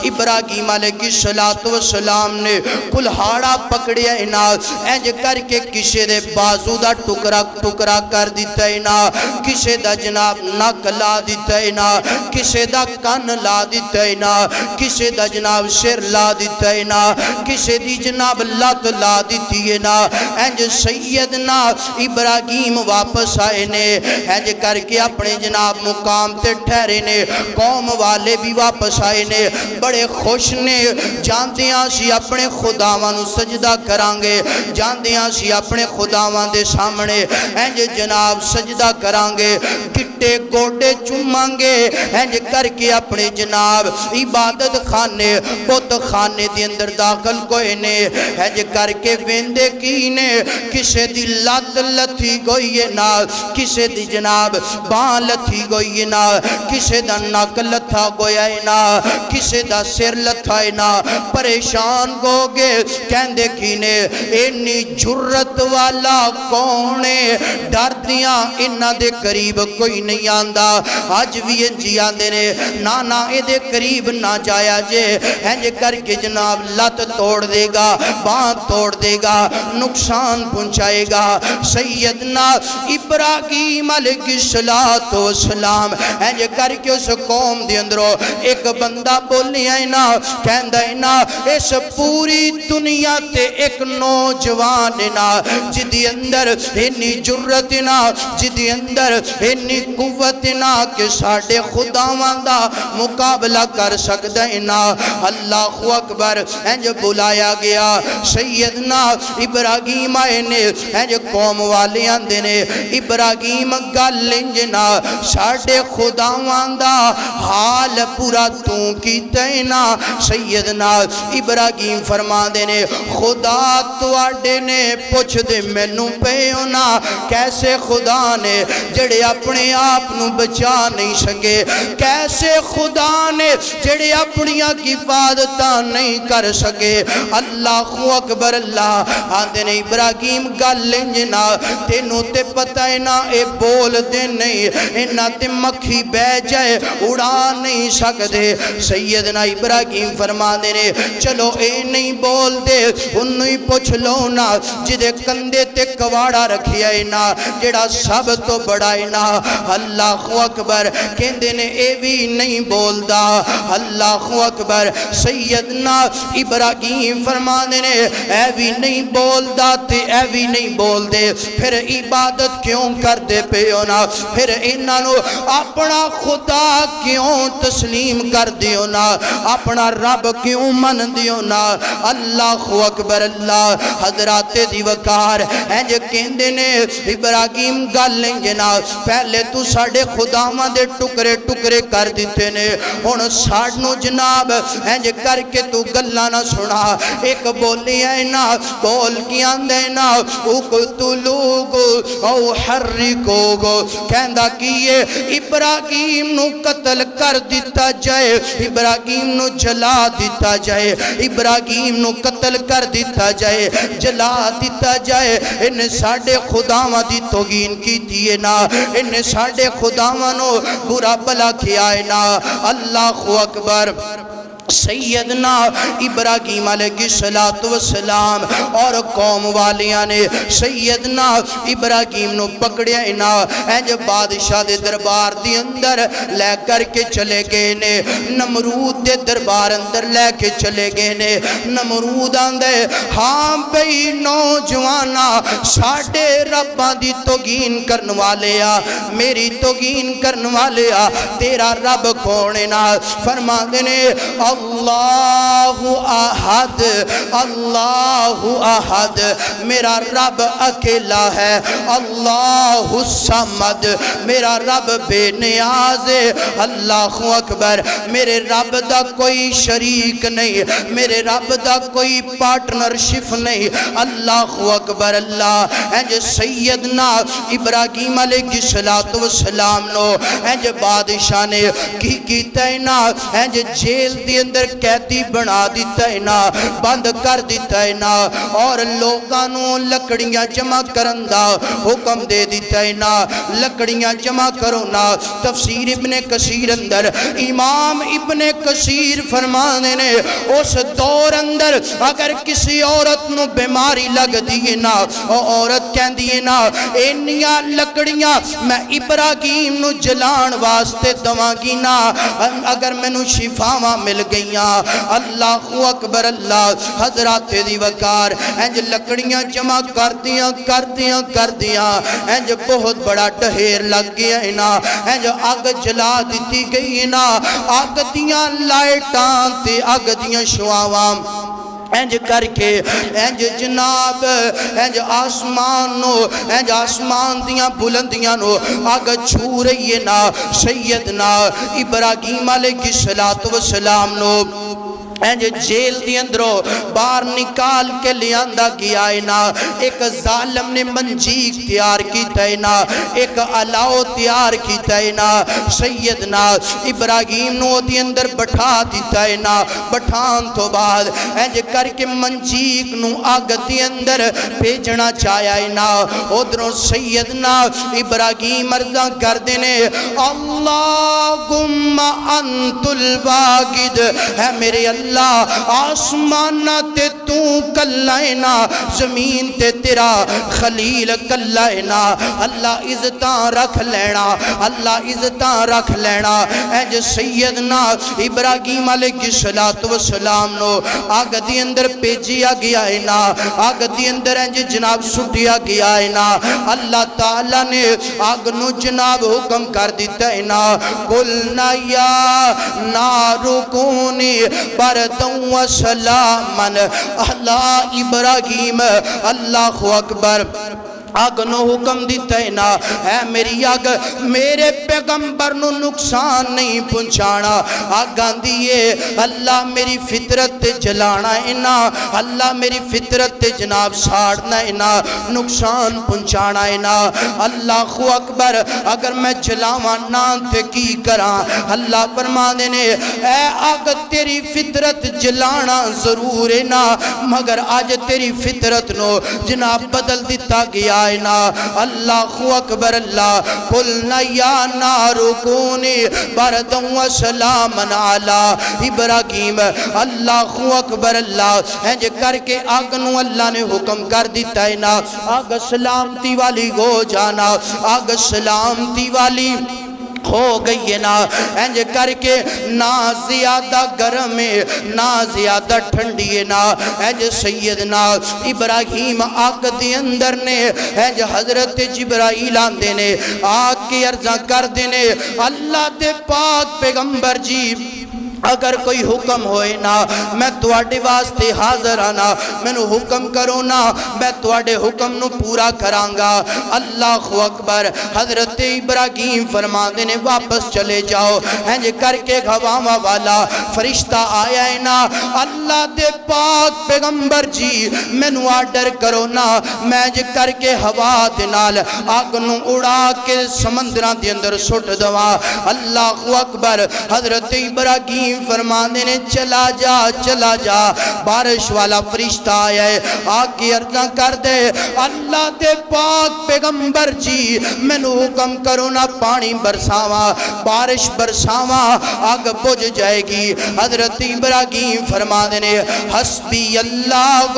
ابراہیم علیہ السلام نے کلہاڑا پکڑیا نا اینج کر کے کسے دے بازو دا ٹکرا کر دیتا ہے نا کسے دا جناب نک لا دیتا ہے نا کسے دا کان لا دیتا ہے نا کسے دا جناب سر لا دیتا ہے نا کسے دی جناب لات لا دیتی ہے نا اینج سیدنا ابراہیم واپس آئے نے اینج کر کے اپنے جناب مقام تے ٹھہرے نے قوم والے بھی واپس آئے نے بڑے خوش نے جاندیاں سی اپنے خداواں نو سجدہ کرانگے جاندیاں سی اپنے خداواں دے سامنے اینج جناب سجدہ کرانگے گٹے گوڑے چومانگے اینج کر کے اپنے جناب عبادت خانے بت خانے دی اندر داخل کوئے نے اینج کر کے ویندے کینے کسے دی لات لتھی گوئیے نا کسے دی جناب بان لتھی گوئیے نا کسے دا نک لتھا گوئے نا کسے دا سر لتھائے نا پریشان گوگے کہندے کینے اینی جرت والا کونے ڈر دیاں انہ دے قریب کوئی نہیں آندہ آج بھی انجی آندے نے نانا اے دے قریب نہ جایا جے اینج کر کے جناب لت توڑ دے گا بان توڑ دے گا نقصان پہنچائے گا سیدنا ابراہیم علیہ السلام اینج کر کے اس قوم دے اندروں ایک بندہ بولی آئے نا کہندہ ہے نا اس پوری دنیا تے ایک نوجوان نا جدی اندر انی جرت نا جدی اندر انی قوت نا کہ ساڑے خداوان دا مقابلہ کر سکتا ہے نا اللہ اکبر اینج بلایا گیا سیدنا ابراہیم آئے نے اینج قوم والے آندے نے ابراہیم گل انجنا ساڑے خداوان دا حال پورا توں کی تینا سیدنا ابراہیم فرما دینے خدا تو آڈے نے پوچھ دے مینوں پہ ہونا کیسے خدا نے جڑے اپنے آپ نو بچا نہیں سکے کیسے خدا نے جڑے اپنیاں کی فادتہ نہیں کر سکے اللہ اکبر اللہ آندے نے ابراہیم گل انجنا تینوں تے پتہ ہے نا اے بول دے نہیں انہ تے مکھی بے جائے اڑا نہیں سکتے سیدنا ابراہیم فرما دینے چلو اے نہیں بول دے انہوں ہی پوچھ لو نا جدے کندے تے کواڑا رکھیا ہے نا جڑا سب تو بڑا ہے نا اللہ اکبر کہندے نے اے بھی نہیں بول دا اللہ اکبر سیدنا ابراہیم فرما دینے اے بھی نہیں بول دا تے اے بھی نہیں بول دے پھر عبادت کیوں کر دے پہ ہونا پھر انہوں اپنا خدا کیوں تسلیم کر دیو نا اپنا رب کیوں من دیو نا اللہ اکبر اللہ حضرات دی وقار اینج کہندے نے ابراہیم گل لنجنا پہلے تو ساڑے خداواں دے ٹکرے ٹکرے کر دیتے نے ہن ساڑنو جناب اینج کر کے تو گلاں نہ سنا ایک بولی ہے نا بول کی آندے نا اقتلوگو او حرکوگو کہندہ کیے ابراہیم نو قتل کر دیتا جائے ابراہیم نو جلا دیتا جائے ابراہیم نو قتل کر دیتا جائے جلا دیتا جائے ان ساڑے خداواں دی توہین کی دیئے نا ان ساڑے خداواں نو برا بلا کیا ہے نا اللہ اکبر سیدنا ابراہیم علیہ السلام اور قوم والیاں نے سیدنا ابراہیم نو پکڑیا نا اینج بادشاہ دے دربار دی اندر لے کر کے چلے گئے نے نمرود دے دربار اندر لے کے چلے گئے نے نمرود آندے ہاں بھئی نوجوانا ساڑے رباں دی توہین کرن والے آ میری توہین کرن والے آ تیرا رب کونے نا فرما دینے اللہ احد اللہ احد، میرا رب اکیلا ہے، اللہ الصمد، میرا رب بے نیاز ہے، اللہ اکبر، میرے رب دا کوئی شریک نہیں، میرے رب دا کوئی پارٹنرشپ نہیں، اللہ اکبر اللہ۔ انج سیدنا ابراہیم علیہ السلام نو انج بادشاہ نے کی کیتا ہے نا، انج جیل دی اندر قیدی بنا دیتا ہے نا، بند کر دیتا ہے نا، اور لوگاں نو لکڑیاں جمع کرن دا حکم دے دیتا ہے نا، لکڑیاں جمع کرو نا۔ تفسیر ابن کثیر اندر امام ابن کثیر فرمانے نے اس دور اندر اگر کسی عورت نو بیماری لگ دیئے نا، عورت کہن دیئے نا اینیاں لکڑیاں میں ابراہیم نو جلان واسطے دوانگی نا، اگر میں نو شفاواں مل گئیاں۔ اللہ اکبر اللہ۔ حضرات دی وقار انج لکڑیاں جمع کر دیاں انج بہت بڑا ڈھیر لگ گیا ہے نا، انج آگ جلا دیتی گئی نا، آگ دیاں لائٹاں تے آگ دیاں شواواں انج کر کے انج جناب انج آسمانو انج آسمان دیاں بلندیاں نو آگ چھو رہی ہے نا۔ سیدنا ابراہیم علیہ السلام نو انج جیل دی اندروں باہر نکال کے لیاندہ گیا ہے نا، ایک ظالم نے منجیق تیار کیتا ہے نا، ایک علاو تیار کیتا ہے نا، سیدنا ابراہیم نو دی اندر بٹھا دیتا ہے نا، بٹھان تو بعد انج کر کے منجیق نو آگ دی اندر بھیجنا چاہیا ہے نا۔ ادھروں سیدنا ابراہیم ارزاں کر دینے اللہم انت الواجد، ہے میرے اللہ آسمانہ تے تو کلائنا، زمین تے تیرا خلیل کلائنا، اللہ عزتاں رکھ لینا، اللہ عزتاں رکھ لینا۔ انج سیدنا ابراہیم علیہ السلام نو آگ دی اندر پیجیا گیا ہے نا، آگ دی اندر انج جناب سٹیا گیا ہے نا، اللہ تعالیٰ نے آگ نو جناب حکم کر دیتا ہے نا، قلنا یا نارو کونی بردن و سلامن علی ابراہیم۔ اللہ اکبر۔ آگ نو حکم دیتا ہے نا، اے میری آگ میرے پیغمبر نو نقصان نہیں پہنچانا، آگ آندیے اللہ میری فطرت جلانا ہے نا، اللہ میری فطرت جناب ساڑنا ہے نا، نقصان پہنچانا ہے نا۔ اللہ اکبر۔ اگر میں جلاواں نا تے کی کراں، اللہ فرما دینے اے آگ تیری فطرت جلانا ضرور ہے نا، مگر آج تیری فطرت نو جناب بدل دیتا گیا ہے نا۔ اللہ اکبر اللہ۔ قلنا یا نارو کونی بردن و سلامن علی ابراہیم۔ اللہ اکبر اللہ۔ انج کر کے آگ نو اللہ نے حکم کر دیتا ہے نا، آگ سلامتی والی ہو جانا، آگ سلامتی والی ہو گئی ہے نا۔ انج کر کے نہ زیادہ گرم ہے نہ زیادہ ٹھنڈی ہے نا۔ انج سیدنا ابراہیم آگ دے اندر نے انج حضرت جبرائیل آندے نے آگ کے عرضاں کر دینے اللہ دے پاک پیغمبر جی اگر کوئی حکم ہوئے نا میں تواڈے واسطے حاضر آنا، میں نو حکم کرو نا میں تواڈے حکم نو پورا کرانگا۔ اللہ اکبر۔ حضرت ابراہیم فرما دینے واپس چلے جاؤ۔ انج کر کے گھواما والا فرشتہ آیا ہے نا، اللہ دے پاک پیغمبر جی میں نو آرڈر کرو نا، میں انج کر کے ہوا دنال آگ نو اڑا کے سمندران دی اندر سٹ دوا۔ اللہ اکبر۔ حضرت ابراہیم فرمانے نے چلا جا بارش والا فرشتہ آیا ہے، آگ کی عرضاں کر دے اللہ دے پاک پیغمبر جی میں نو حکم کرو نا پانی برساواں، بارش برساواں، آگ بجھ جائے گی۔ حضرت ابراہیم فرمانے نے حسبی اللہ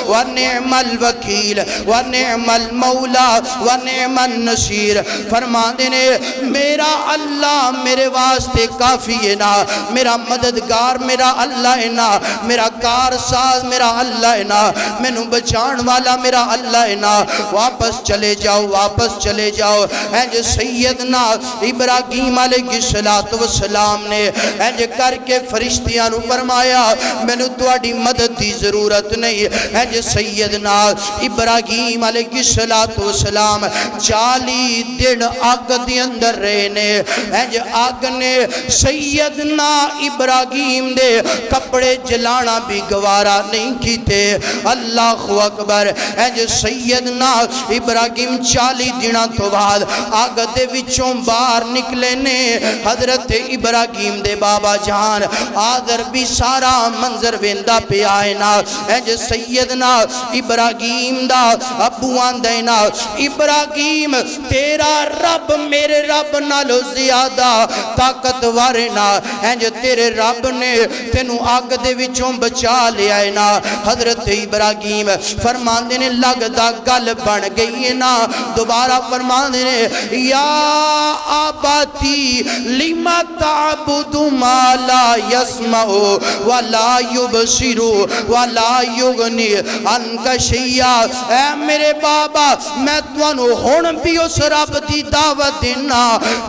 و نعم الوکیل و نعم المولا و نعم النصیر۔ فرمانے نے میرا اللہ میرے واسطے کافی ہے نا، میرا مددگار میرا اللہ ہے نا، میرا کار ساز میرا اللہ ہے نا، مینوں بچان والا میرا اللہ ہے نا، واپس چلے جاؤ واپس چلے جاؤ۔ انج سیدنا ابراہیم علیہ السلام نے انج کر کے فرشتیاں نو فرمایا مینوں تواڈی مدد دی ضرورت نہیں۔ انج سیدنا ابراہیم علیہ السلام 40 دن آگ دی اندر رہے نے۔ انج آگ نے سیدنا ابراہیم دے کپڑے جلانا بھی گوارا نہیں کیتے۔ اللہ اکبر۔ انج سیدنا ابراہیم 40 دنوں تو بعد آگ دے وچوں باہر نکلے نے۔ حضرت ابراہیم دے بابا جان آدر بھی سارا منظر ویندا پہ آئے نا۔ انج سیدنا ابراہیم دا ابو آندے نا ابراہیم تیرا رب میرے رب نالو زیادہ طاقتور نا، انج تیرے رب نے تینوں آگ دے وچوں بچا لیا ہے نا۔ حضرت ابراہیم فرماندے نے لگدا گل بن گئی ہے نا، دوبارہ فرماندے نے یا آباتی لما تعبد ما لا يسمع ولا يبصر ولا يغني عنك شيئا۔ اے میرے بابا میں تانوں ہن بھی اس رب دی دعوت دینا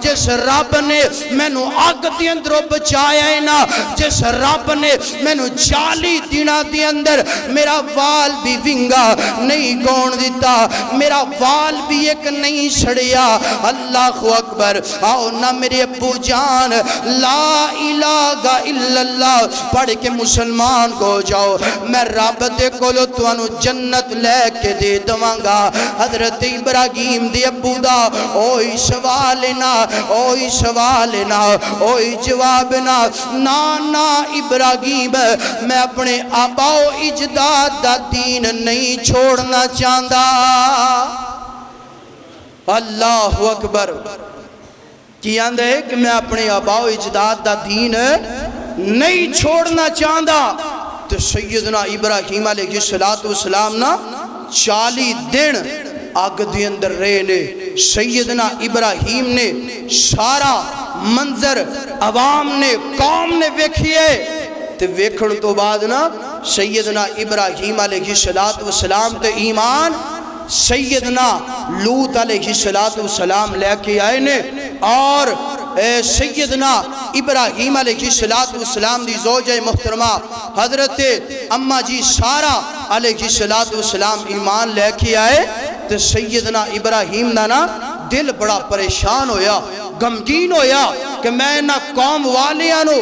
جس رب نے مینوں اگ دے اندروں بچایا ہے نا، جس رب نے مینوں 40 دنوں دے اندر میرا وال بھی ونگا نہیں گون دیتا، میرا وال بھی ایک نہیں سڑیا۔ اللہ اکبر۔ آؤ نا میرے ابو جان لا الہ الا اللہ پڑھ کے مسلمان کو جاؤ، میں رب دے کولو تانوں جنت لے کے دے دواں گا۔ حضرت ابراہیم دے ابو دا اوہی سوال نا، اوہی سوال نا، اوہی جواب نا۔ نانا ابراہیم میں اپنے آبا و اجداد دا دین نہیں چھوڑنا چاہتا۔ اللہ اکبر۔ کی آندے کہ میں اپنے آبا و اجداد دا دین نہیں چھوڑنا چاہتا۔ تو سیدنا ابراہیم علیہ السلام نا 40 دن آگ دے اندر رہے نے۔ سیدنا ابراہیم نے سارا منظر عوام نے قوم نے ویکھیے تے ویکھن تو بعد نا سیدنا ابراہیم علیہ السلام تے ایمان سیدنا لوط علیہ السلام لے کے آئے نے، اور سیدنا ابراہیم علیہ السلام دی زوجہ محترمہ حضرت اماں جی سارا علیہ السلام ایمان لے کے آئے۔ تو سیدنا ابراہیم دا نا دل بڑا پریشان ہویا، غمگین ہویا کہ میں نا قوم والیاں نو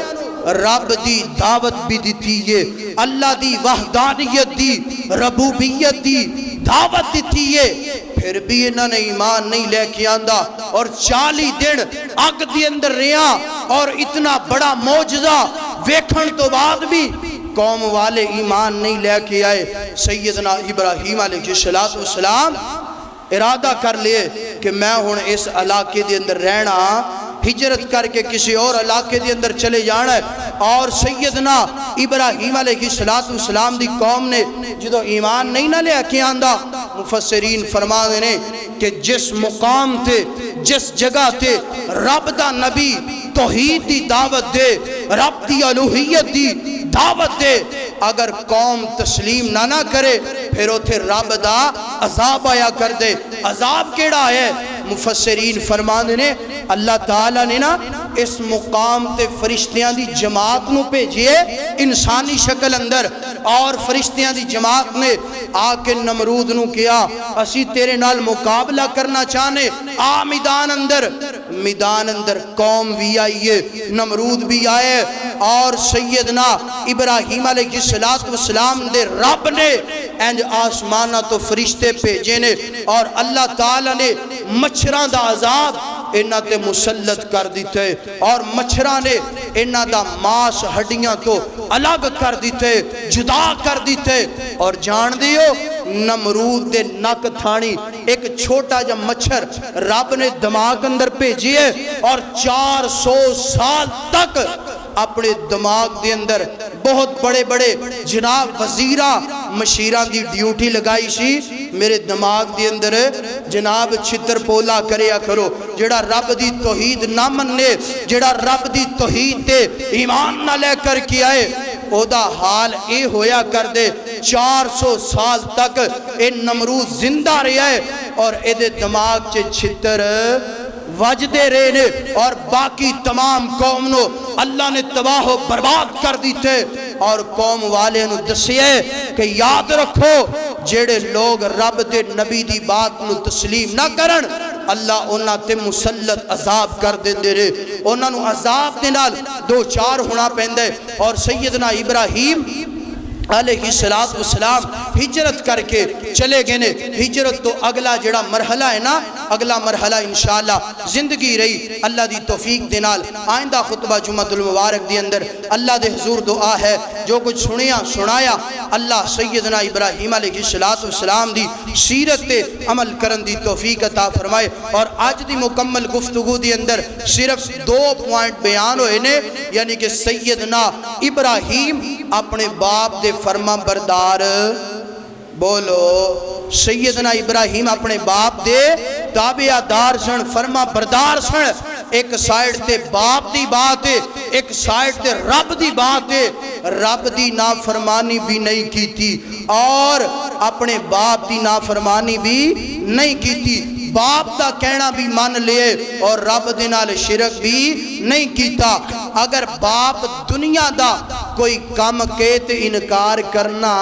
رب دی دعوت بھی دیتی ہے، اللہ دی وحدانیت دی ربوبیت دی دعوت دیتی ہے، پھر بھی انہوں نے ایمان نہیں لے کے آندہ، اور 40 دن آگ دی اندر رہا اور اتنا بڑا معجزہ ویکھن تو بعد بھی قوم والے ایمان نہیں لے کے آئے۔ سیدنا ابراہیم علیہ السلام ارادہ کر لیے کہ میں ہن اس علاقے دے اندر رہنا، ہجرت کر کے کسی اور علاقے دے اندر چلے جانا ہے۔ اور سیدنا ابراہیم علیہ السلام دی قوم نے جدو ایمان نہیں نہ لے کے آندہ، مفسرین فرما دینے کہ جس مقام تے جس جگہ تے رب دا نبی توحید دی دعوت دے، رب دی الوہیت دی دعوت دے، اگر قوم تسلیم نہ کرے پھر اتھے رب دا عذاب آیا کر دے۔ عذاب کیڑا ہے؟ مفسرین فرماندے نے اللہ تعالیٰ نے نا اس مقام تے فرشتیاں دی جماعت نو بھیجئے انسانی شکل اندر، اور فرشتیاں دی جماعت نے آ کے نمرود نو کیا اسی تیرے نال مقابلہ کرنا چاہنے، آ میدان اندر قوم بھی آئیے، نمرود بھی آئے، اور سیدنا ابراہیم علیہ السلام دے رب نے انج آسمانہ تو فرشتے بھیجے نے، اور اللہ تعالیٰ نے مچھران دا عذاب انہاں تے مسلط کر دیتے، اور مچھران نے انہاں دا ماس ہڈیاں تو الگ کر دیتے، جدا کر دیتے۔ اور جان دیو نمرود دے نک تھانی ایک چھوٹا جا مچھر رب نے دماغ اندر بھیجئے، اور 400 سال تک اپنے دماغ دے اندر بہت بڑے بڑے جناب وزیرہ مشیران دی ڈیوٹی لگائی سی، میرے دماغ دے اندر جناب چھتر پولا کریا کرو جڑا رب دی توحید نہ مننے جڑا رب دی توحید تے ایمان نہ لے کر کے آئے او دا حال اے ہویا کر دے 400 سال تک اے نمرود زندہ رہا ہے اور اے دے دماغ چے چھتر وجدے رہنے اور باقی تمام قوم نو اللہ نے تباہ و برباد کر دیتے اور قوم والے نو دسیے کہ یاد رکھو جیڑے لوگ رب دے نبی دی بات نو تسلیم نہ کرن اللہ انہاں تے مسلط عذاب کر دے رہے انہاں نو عذاب دے نال دو چار ہونا پہندے اور سیدنا ابراہیم علیہ السلام ہجرت کر کے چلے گئے نے ہجرت تو اگلا جڑا مرحلہ ہے نا اگلا مرحلہ انشاءاللہ زندگی رہی اللہ دی توفیق دے نال آئندہ خطبہ جمعۃ المبارک دی اندر اللہ دے حضور دعا ہے جو کچھ سنایا اللہ سیدنا ابراہیم علیہ السلام دی سیرت تے عمل کرن دی توفیق عطا فرمائے اور آج دی مکمل گفتگو دی اندر صرف 2 پوائنٹ بیان ہوئے نے یعنی کہ سیدنا ابراہیم اپنے باپ دے فرما بردار بولو سیدنا ابراہیم اپنے باپ دے تابعہ دار سن فرما بردار سن ایک سائیڈ تے باپ دی بات ہے ایک سائیڈ تے رب دی بات ہے رب دی نافرمانی بھی نہیں کیتی اور اپنے باپ دی نافرمانی بھی نہیں کیتی باپ دا کہنا بھی مان لے اور رب دے نال شرک بھی نہیں کیتا اگر باپ دنیا دا کوئی کام کہتے انکار کرنا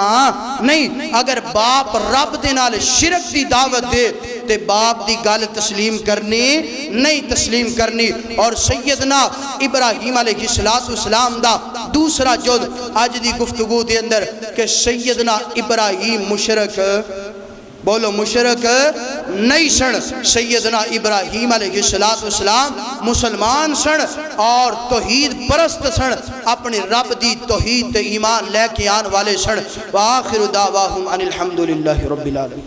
نہیں اگر باپ رب دے نال شرک دی دعوت دے تے باپ دی گل تسلیم کرنی نہیں تسلیم کرنی اور سیدنا ابراہیم علیہ السلام دا دوسرا جد آج دی گفتگو دے اندر کہ سیدنا ابراہیم مشرک بولو مشرک نہیں سن سیدنا ابراہیم علیہ السلام مسلمان سن اور توحید پرست سن اپنے رب دی توحید تے ایمان لے کے آن والے سن وآخر دعواہم ان الحمدللہ رب العالمین